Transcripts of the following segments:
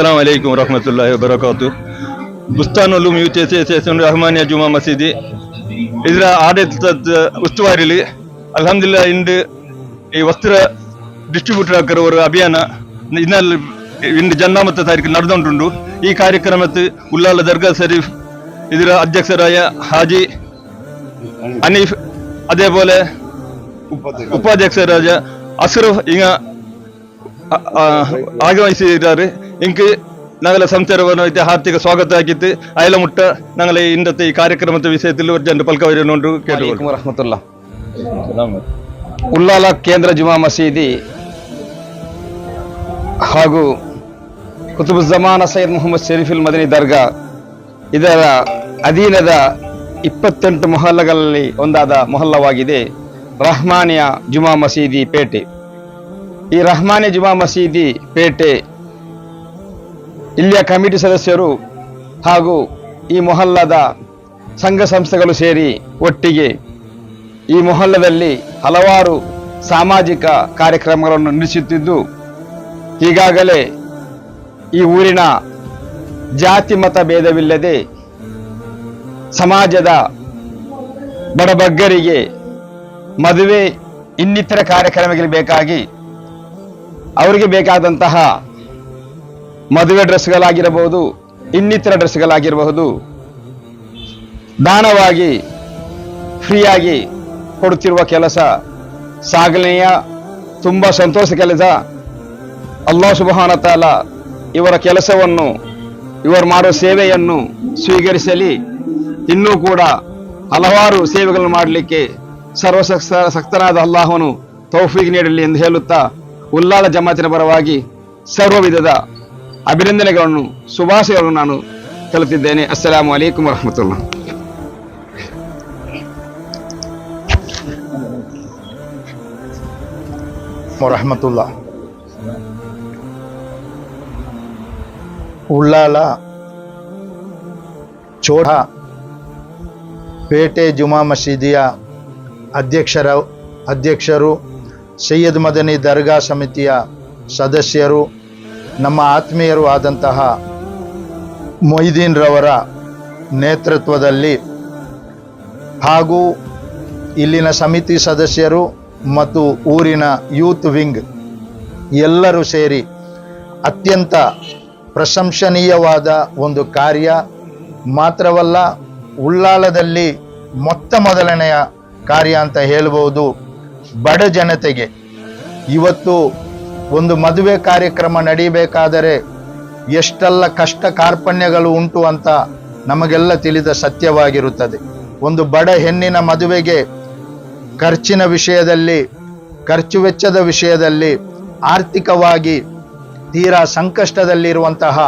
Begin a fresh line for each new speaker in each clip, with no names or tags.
ಅಲೈಕುಂ ವರಹಮತುಲ್ಲಾಹಿ ವಬರಕಾತು. ಬುಸ್ತಾನುಲ್ ಉಲೂಮ್ ಯುಚ್ ರಹಮಾನಿಯಾ ಜುಮಾ ಮಸೀದಿ ಇದರ ಆಡಳಿತದ ಉಸ್ತುವಾರಿಲಿ ಅಲ್ಹಮ್ದುಲಿಲ್ಲಾಹ್ ಇಂದು ಈ ವಸ್ತ್ರ ಡಿಸ್ಟ್ರಿಬ್ಯೂಟರ್ ಆಕರವರ ಅಭಿಯಾನ ಇಂದು ಜನ್ನಾಮತ್ತ ತಾರೀಕು ನಡೆದುಂಟುಂಡು. ಈ ಕಾರ್ಯಕ್ರಮಕ್ಕೆ ಉಲ್ಲಾಲ ದರ್ಗಾ ಶರೀಫ್ ಇದರ ಅಧ್ಯಕ್ಷರಾಯ ಹಾಜಿ ಹನೀಫ್ അതേപോലെ ಉಪಾಧ್ಯಕ್ಷರಾದ ಅಶ್ರಫ್ ಈಗ ಆಗಮಿಸಿದ್ದಾರೆ. ಇಂಕ್ ഞങ്ങളെ സംസാരവനത്തെ ഹാർദിക സ്വാഗത ആക്കിയിട്ട് അയലമുട്ട ഞങ്ങളെ ഇന്നത്തെ ഈ കാര്യക്രമത്തെ വിഷയത്തിൽ ഒരു ജന പൽക്കവരുന്നുണ്ട്.
ಉಲ್ಲಾಲ ಕೇಂದ್ರ ಜುಮಾ ಮಸೀದಿ ಹಾಗೂ ಕುತುಬುಜ್ಜಮಾನ ಸೈಯದ್ ಮುಹಮ್ಮದ್ ಶರೀಫುಲ್ ಮದನಿ ದರ್ಗಾ ಇದರ ಅಧೀನದ 28 ಮೊಹಲ್ಲಗಳಲ್ಲಿ ಒಂದಾದ ಮೊಹಲ್ಲವಾಗಿದೆ ರಹಮಾನಿಯಾ ಜುಮಾ ಮಸೀದಿ ಪೇಟೆ. ಈ ರಹಮಾನಿಯಾ ಜುಮಾ ಮಸೀದಿ ಪೇಟೆ ಇಲ್ಲಿಯ ಕಮಿಟಿ ಸದಸ್ಯರು ಹಾಗೂ ಈ ಮೊಹಲ್ಲದ ಸಂಘ ಸಂಸ್ಥೆಗಳು ಸೇರಿ ಒಟ್ಟಿಗೆ ಈ ಮೊಹಲ್ಲದಲ್ಲಿ ಹಲವಾರು ಸಾಮಾಜಿಕ ಕಾರ್ಯಕ್ರಮಗಳನ್ನು ನಡೆಸುತ್ತಿದ್ದು, ಈಗಾಗಲೇ ಈ ಊರಿನ ಜಾತಿ ಮತ ಭೇದವಿಲ್ಲದೆ ಸಮಾಜದ ಬಡಬಗ್ಗರಿಗೆ ಮದುವೆ ಇನ್ನಿತರ ಕಾರ್ಯಕ್ರಮಗಳಿಗೆ ಬೇಕಾಗಿ ಅವರಿಗೆ ಬೇಕಾದಂತಹ ಮದುವೆ ಡ್ರೆಸ್ಗಳಾಗಿರಬಹುದು, ಇನ್ನಿತರ ಡ್ರೆಸ್ಗಳಾಗಿರಬಹುದು, ದಾನವಾಗಿ ಫ್ರೀಯಾಗಿ ಕೊಡುತ್ತಿರುವ ಕೆಲಸ ಶ್ಲಾಘನೀಯ, ತುಂಬ ಸಂತೋಷ ಕೆಲಸ. ಅಲ್ಲಾಹ್ ಸುಬ್ಹಾನ ತಾಲ ಇವರ ಕೆಲಸವನ್ನು, ಇವರು ಮಾಡುವ ಸೇವೆಯನ್ನು ಸ್ವೀಕರಿಸಲಿ. ಇನ್ನೂ ಕೂಡ ಹಲವಾರು ಸೇವೆಗಳನ್ನು ಮಾಡಲಿಕ್ಕೆ ಸರ್ವಶಕ್ತನಾದ ಅಲ್ಲಾಹನು ತೌಫೀಕ್ ನೀಡಲಿ ಎಂದು ಹೇಳುತ್ತಾ ಉಲ್ಲಾಲ ಜಮಾತಿನ ಪರವಾಗಿ ಸರ್ವ ವಿಧದ ಅಭಿನಂದನೆಗಳನ್ನು, ಶುಭಾಶಯಗಳನ್ನು ನಾನು ಕಲಿತಿದ್ದೇನೆ. ಅಸ್ಸಲಾಮು ಅಲೈಕುಂ ವರಹಮತುಲ್ಲಾಹ್.
ವರಹಮತುಲ್ಲಾಹ್. ಉಳ್ಳಾಲ ಚೋಟ ಪೇಟೆ ಜುಮಾ ಮಸೀದಿಯ ಅಧ್ಯಕ್ಷರು, ಸೈಯದ್ ಮದನಿ ದರ್ಗಾ ಸಮಿತಿಯ ಸದಸ್ಯರು, ನಮ್ಮ ಆತ್ಮೀಯರು ಆದಂತಹ ಮೊಯ್ದೀನ್ ರವರ ನೇತೃತ್ವದಲ್ಲಿ ಹಾಗೂ ಇಲ್ಲಿನ ಸಮಿತಿ ಸದಸ್ಯರು ಮತ್ತು ಊರಿನ ಯೂತ್ ವಿಂಗ್ ಎಲ್ಲರೂ ಸೇರಿ ಅತ್ಯಂತ ಪ್ರಶಂಸನೀಯವಾದ ಒಂದು ಕಾರ್ಯ. ಮಾತ್ರವಲ್ಲ, ಉಳ್ಳಾಲದಲ್ಲಿ ಮೊದಲನೆಯ ಕಾರ್ಯ ಅಂತ ಹೇಳ್ಬೋದು. ಬಡ ಜನತೆಗೆ ಇವತ್ತು ಒಂದು ಮದುವೆ ಕಾರ್ಯಕ್ರಮ ನಡೀಬೇಕಾದರೆ ಎಷ್ಟೆಲ್ಲ ಕಷ್ಟ ಕಾರ್ಪಣ್ಯಗಳು ಉಂಟು ಅಂತ ನಮಗೆಲ್ಲ ತಿಳಿದ ಸತ್ಯವಾಗಿರುತ್ತದೆ. ಒಂದು ಬಡ ಹೆಣ್ಣಿನ ಮದುವೆಗೆ ಖರ್ಚಿನ ವಿಷಯದಲ್ಲಿ, ಖರ್ಚು ವೆಚ್ಚದ ವಿಷಯದಲ್ಲಿ ಆರ್ಥಿಕವಾಗಿ ತೀರಾ ಸಂಕಷ್ಟದಲ್ಲಿರುವಂತಹ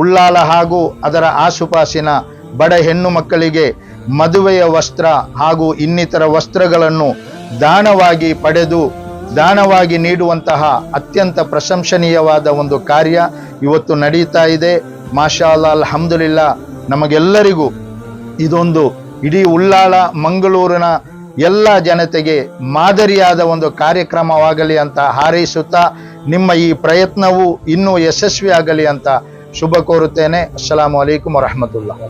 ಉಳ್ಳಾಲ ಹಾಗೂ ಅದರ ಆಸುಪಾಸಿನ ಬಡ ಹೆಣ್ಣು ಮಕ್ಕಳಿಗೆ ಮದುವೆಯ ವಸ್ತ್ರ ಹಾಗೂ ಇನ್ನಿತರ ವಸ್ತ್ರಗಳನ್ನು ದಾನವಾಗಿ ಪಡೆದು ದಾನವಾಗಿ ನೀಡುವಂತಹ ಅತ್ಯಂತ ಪ್ರಶಂಸನೀಯವಾದ ಒಂದು ಕಾರ್ಯ ಇವತ್ತು ನಡೀತಾ ಇದೆ. ಮಾಶಾ ಅಲ್ಲಾ, ಅಲ್ಹಮ್ದುಲಿಲ್ಲಾ. ನಮಗೆಲ್ಲರಿಗೂ ಇದೊಂದು ಇಡೀ ಉಳ್ಳಾಲ ಮಂಗಳೂರಿನ ಎಲ್ಲ ಜನತೆಗೆ ಮಾದರಿಯಾದ ಒಂದು ಕಾರ್ಯಕ್ರಮವಾಗಲಿ ಅಂತ ಹಾರೈಸುತ್ತಾ, ನಿಮ್ಮ ಈ ಪ್ರಯತ್ನವು ಇನ್ನೂ ಯಶಸ್ವಿಯಾಗಲಿ ಅಂತ ಶುಭ ಕೋರುತ್ತೇನೆ. ಅಸ್ಸಲಾಮು ಅಲೈಕುಂ ವರಹಮತುಲ್ಲಾಹ್.